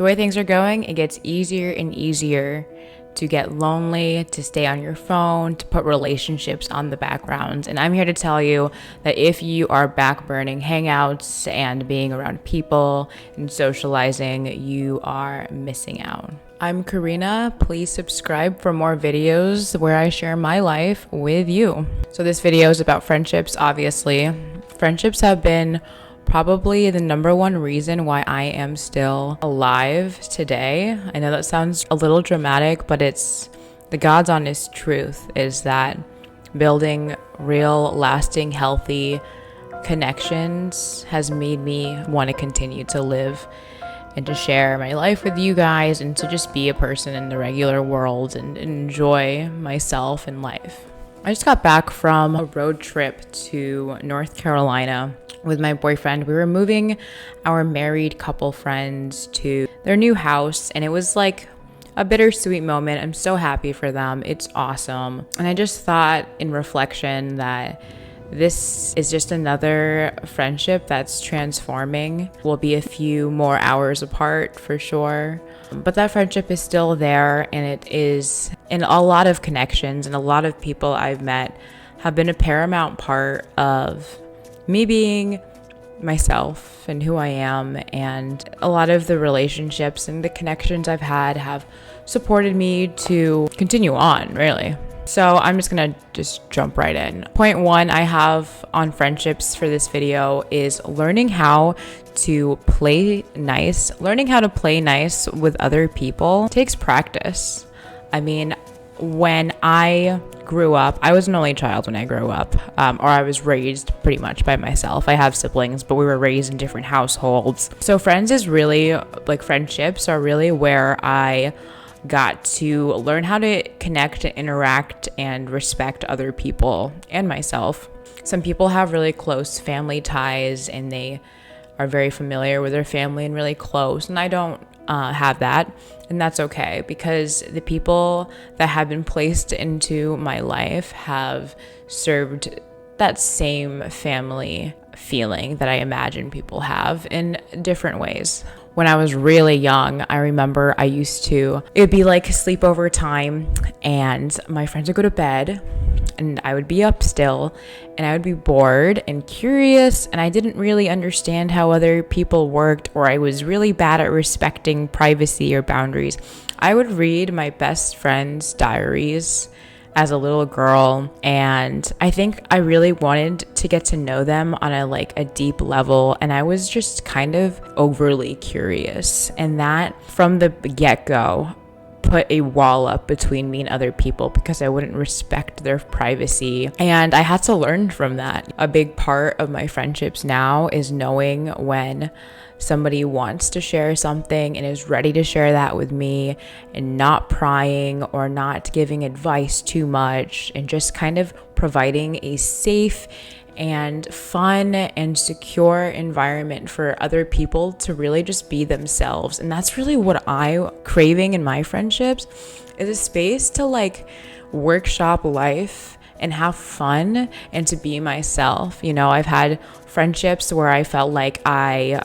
The way things are going, it gets easier and easier to get lonely, to stay on your phone, to put relationships on the background. And I'm here to tell you that if you are backburning hangouts and being around people and socializing, you are missing out. I'm Karina. Please subscribe for more videos where I share my life with you. So this video is about friendships, obviously. Friendships have been probably the number one reason why I am still alive today. I know that sounds a little dramatic, but it's the God's honest truth is that building real, lasting, healthy connections has made me want to continue to live and to share my life with you guys and to just be a person in the regular world and enjoy myself and life. I just got back from a road trip to North Carolina with my boyfriend. We were moving our married couple friends to their new house, and it was like a bittersweet moment. I'm so happy for them. It's awesome. And I just thought in reflection that this is just another friendship that's transforming. We'll be a few more hours apart for sure, but that friendship is still there, and it is in a lot of connections, and a lot of people I've met have been a paramount part of me being myself and who I am, and a lot of the relationships and the connections I've had have supported me to continue on, really. So I'm just gonna jump right in. Point one I have on friendships for this video is learning how to play nice. Learning how to play nice with other people takes practice. I mean, when I grew up, I was an only child when I grew up, or I was raised pretty much by myself. I have siblings, but we were raised in different households. So friendships are really where I got to learn how to connect, interact, and respect other people and myself. Some people have really close family ties and they are very familiar with their family and really close, and I don't have that, and that's okay, because the people that have been placed into my life have served that same family feeling that I imagine people have in different ways. When I was really young, I remember it would be like sleepover time, and my friends would go to bed and I would be up still, and I would be bored and curious, and I didn't really understand how other people worked, or I was really bad at respecting privacy or boundaries. I would read my best friend's diaries as a little girl, and I think I really wanted to get to know them on a deep level, and I was just kind of overly curious, and that from the get-go put a wall up between me and other people because I wouldn't respect their privacy, and I had to learn from that. A big part of my friendships now is knowing when somebody wants to share something and is ready to share that with me, and not prying or not giving advice too much, and just kind of providing a safe and fun and secure environment for other people to really just be themselves. And that's really what I'm craving in my friendships, is a space to workshop life and have fun and to be myself. You know, I've had friendships where I felt like I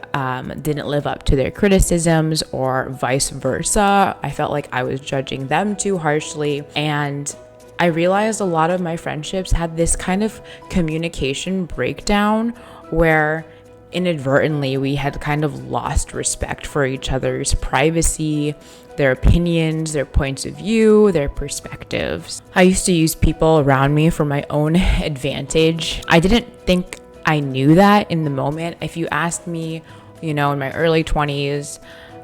didn't live up to their criticisms, or vice versa. I felt like I was judging them too harshly, and I realized a lot of my friendships had this kind of communication breakdown where inadvertently we had kind of lost respect for each other's privacy, their opinions, their points of view, their perspectives. I used to use people around me for my own advantage. I didn't think I knew that in the moment. If you asked me, in my early 20s,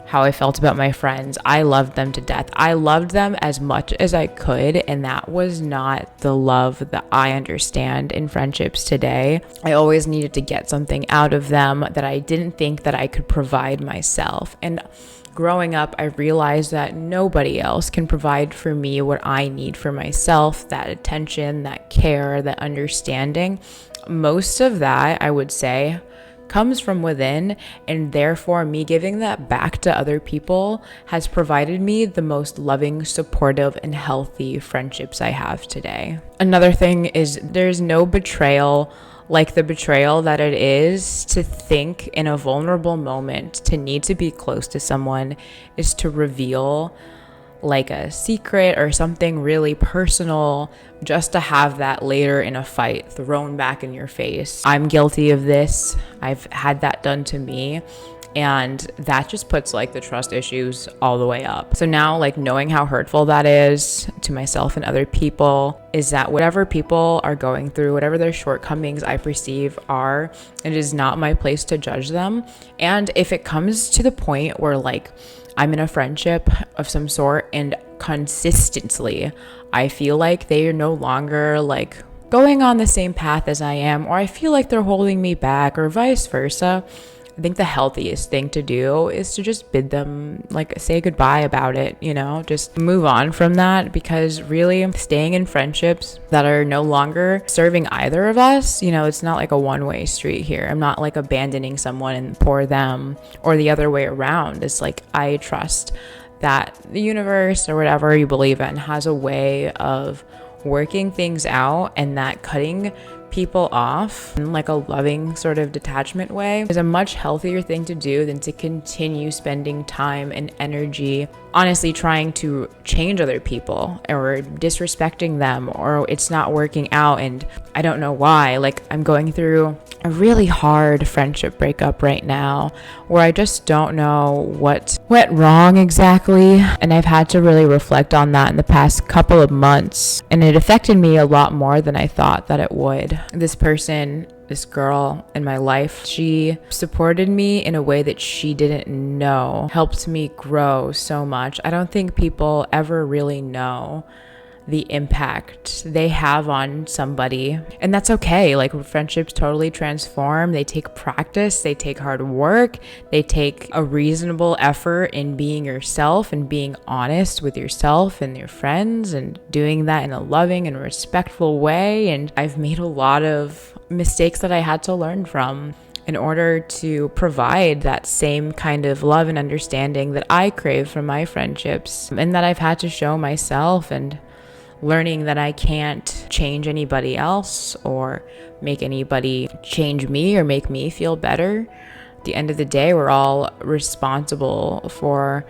how I felt about my friends, I loved them to death. I loved them as much as I could, and that was not the love that I understand in friendships today. I always needed to get something out of them that I didn't think that I could provide myself. And growing up, I realized that nobody else can provide for me what I need for myself, that attention, that care, that understanding. Most of that, I would say, comes from within, and therefore me giving that back to other people has provided me the most loving, supportive, and healthy friendships I have today. Another thing is there's no betrayal like the betrayal that it is to think in a vulnerable moment to need to be close to someone is to reveal like a secret or something really personal just to have that later in a fight thrown back in your face. I'm guilty of this. I've had that done to me. And that just puts like the trust issues all the way up. So now, like, knowing how hurtful that is to myself and other people is that whatever people are going through, whatever their shortcomings I perceive are, it is not my place to judge them. And if it comes to the point where like I'm in a friendship of some sort and consistently I feel like they are no longer like going on the same path as I am, or I feel like they're holding me back, or vice versa, I think the healthiest thing to do is to just bid them, like, say goodbye about it, you know, just move on from that, because really staying in friendships that are no longer serving either of us, you know, it's not like a one-way street here. I'm not like abandoning someone and for them, or the other way around. It's like I trust that the universe or whatever you believe in has a way of working things out, and that cutting people off in like a loving sort of detachment way is a much healthier thing to do than to continue spending time and energy honestly trying to change other people or disrespecting them, or it's not working out and I don't know why. Like, I'm going through a really hard friendship breakup right now where I just don't know what went wrong exactly, and I've had to really reflect on that in the past couple of months, and it affected me a lot more than I thought that it would. This person, this girl in my life, she supported me in a way that she didn't know, helped me grow so much. I don't think people ever really know the impact they have on somebody, and that's okay. Like, friendships totally transform. They take practice, they take hard work, they take a reasonable effort in being yourself and being honest with yourself and your friends, and doing that in a loving and respectful way. And I've made a lot of mistakes that I had to learn from in order to provide that same kind of love and understanding that I crave from my friendships, and that I've had to show myself, and learning that I can't change anybody else or make anybody change me or make me feel better. At the end of the day, we're all responsible for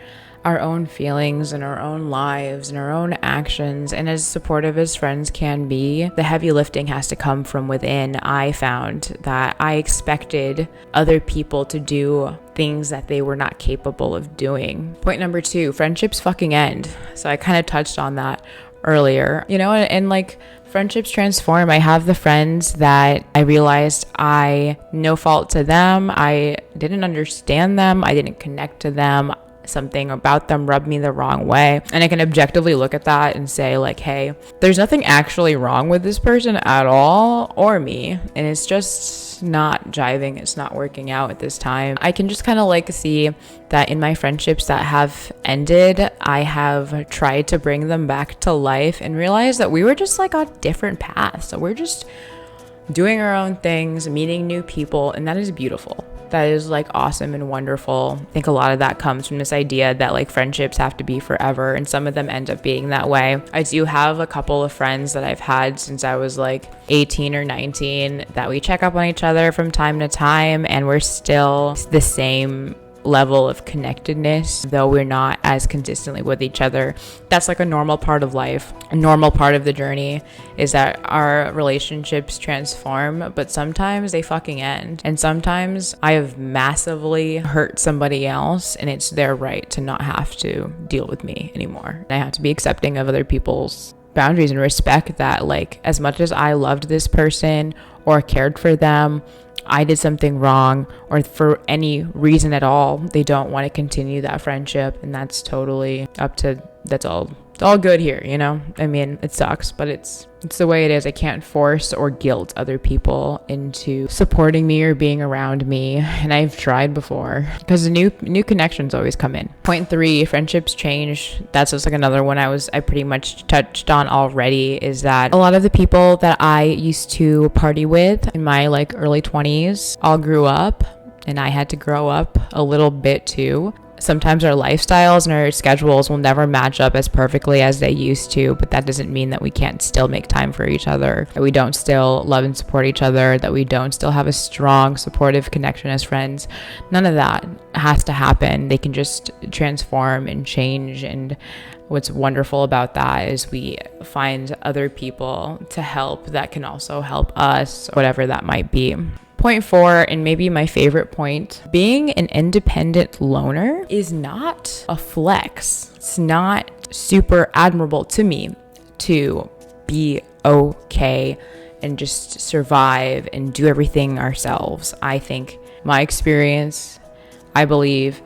our own feelings and our own lives and our own actions. And as supportive as friends can be, the heavy lifting has to come from within. I found that I expected other people to do things that they were not capable of doing. Point number 2, friendships fucking end. So I kind of touched on that earlier, you know, and like, friendships transform. I have the friends that I realized I no fault to them, I didn't understand them, I didn't connect to them, something about them rubbed me the wrong way, and I can objectively look at that and say like, hey, there's nothing actually wrong with this person at all, or me, and it's just not jiving, it's not working out at this time. I can just kind of like see that in my friendships that have ended, I have tried to bring them back to life and realize that we were just like on different paths. So we're just doing our own things, meeting new people, and that is beautiful. That is like awesome and wonderful. I think a lot of that comes from this idea that like friendships have to be forever, and some of them end up being that way. I do have a couple of friends that I've had since I was like 18 or 19 that we check up on each other from time to time, and we're still the same level of connectedness, though we're not as consistently with each other. That's like a normal part of life. A normal part of the journey is that our relationships transform, but sometimes they fucking end. And sometimes I have massively hurt somebody else, and it's their right to not have to deal with me anymore. I have to be accepting of other people's boundaries and respect that, like, as much as I loved this person or cared for them, I did something wrong, or for any reason at all, they don't want to continue that friendship, and that's totally up to, it's all good here, you know? I mean, it sucks, but it's the way it is. I can't force or guilt other people into supporting me or being around me, and I've tried before, because the new connections always come in. Point 3, friendships change. That's just like another one I pretty much touched on already, is that a lot of the people that I used to party with in my like early 20s all grew up, and I had to grow up a little bit too. Sometimes our lifestyles and our schedules will never match up as perfectly as they used to, but that doesn't mean that we can't still make time for each other, that we don't still love and support each other, that we don't still have a strong, supportive connection as friends. None of that has to happen. They can just transform and change. And what's wonderful about that is we find other people to help that can also help us, whatever that might be. Point 4, and maybe my favorite point, being an independent loner is not a flex. It's not super admirable to me to be okay and just survive and do everything ourselves. I think my experience, I believe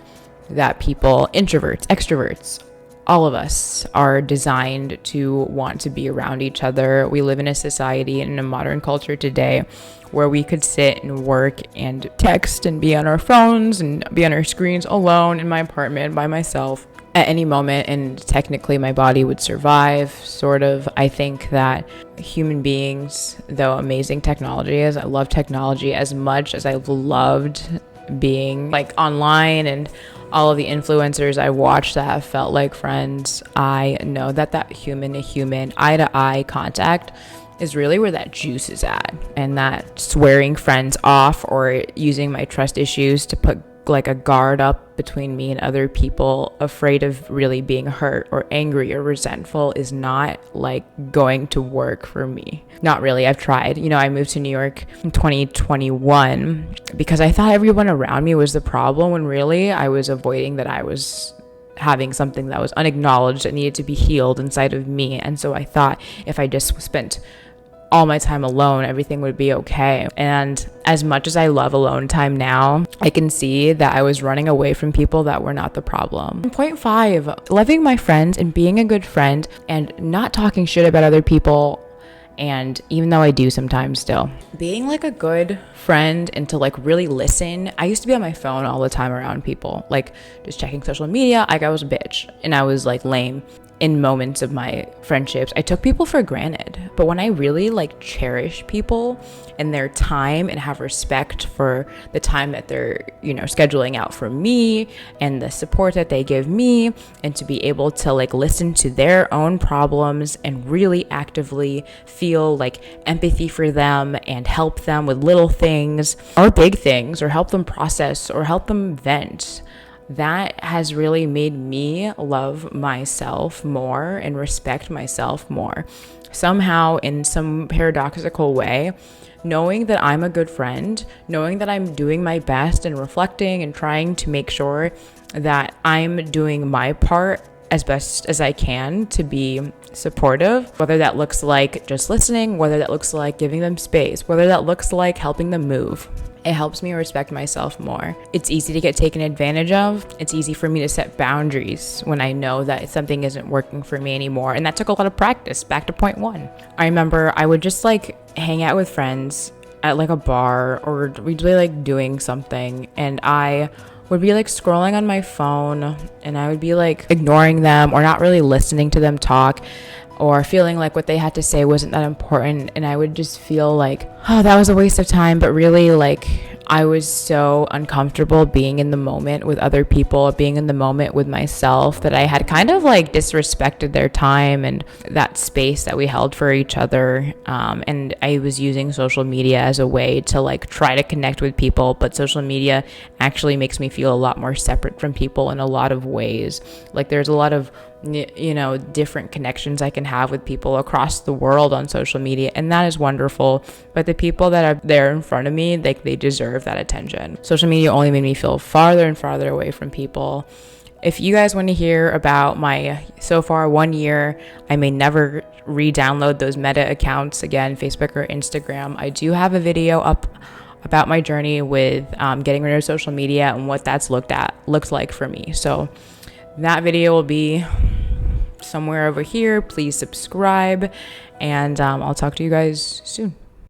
that people, introverts, extroverts, all of us are designed to want to be around each other. We live in a society and in a modern culture today where we could sit and work and text and be on our phones and be on our screens alone in my apartment by myself at any moment, and technically my body would survive, sort of. I think that human beings, though amazing technology is, I love technology as much as I loved being like online and all of the influencers I watched that have felt like friends. I know that human to human, eye to eye contact is really where that juice is at, and that swearing friends off or using my trust issues to put like a guard up between me and other people, afraid of really being hurt or angry or resentful, is not like going to work for me. Not really. I've tried. I moved to New York in 2021 because I thought everyone around me was the problem, when really I was avoiding that I was having something that was unacknowledged that needed to be healed inside of me. And so I thought if I just spent all my time alone, everything would be okay. And as much as I love alone time now, I can see that I was running away from people that were not the problem. Point 5, loving my friends and being a good friend and not talking shit about other people. And even though I do sometimes still, being like a good friend and to like really listen. I used to be on my phone all the time around people, like just checking social media. Like I was a bitch and I was like lame in moments of my friendships. I took people for granted. But when I really like cherish people and their time and have respect for the time that they're, scheduling out for me and the support that they give me, and to be able to like listen to their own problems and really actively feel like empathy for them and help them with little things or big things, or help them process or help them vent. That has really made me love myself more and respect myself more. Somehow, in some paradoxical way, knowing that I'm a good friend, knowing that I'm doing my best and reflecting and trying to make sure that I'm doing my part as best as I can to be supportive, whether that looks like just listening, whether that looks like giving them space, whether that looks like helping them move. It helps me respect myself more. It's easy to get taken advantage of. It's easy for me to set boundaries when I know that something isn't working for me anymore. And that took a lot of practice. Back to point 1. I remember I would just like hang out with friends at like a bar, or we'd be like doing something, and I would be like scrolling on my phone and I would be like ignoring them or not really listening to them talk, or feeling like what they had to say wasn't that important. And I would just feel like, oh, that was a waste of time. But really, like, I was so uncomfortable being in the moment with other people, being in the moment with myself, that I had kind of like disrespected their time and that space that we held for each other. And I was using social media as a way to like try to connect with people. But social media actually makes me feel a lot more separate from people in a lot of ways. Like there's a lot of different connections I can have with people across the world on social media, and that is wonderful. But the people that are there in front of me, like, they deserve that attention. Social media only made me feel farther and farther away from people. If you guys want to hear about my so far 1 year, I may never re-download those Meta accounts again, Facebook or Instagram. I do have a video up about my journey with getting rid of social media and what that's looked like for me. So that video will be somewhere over here. Please subscribe, and I'll talk to you guys soon.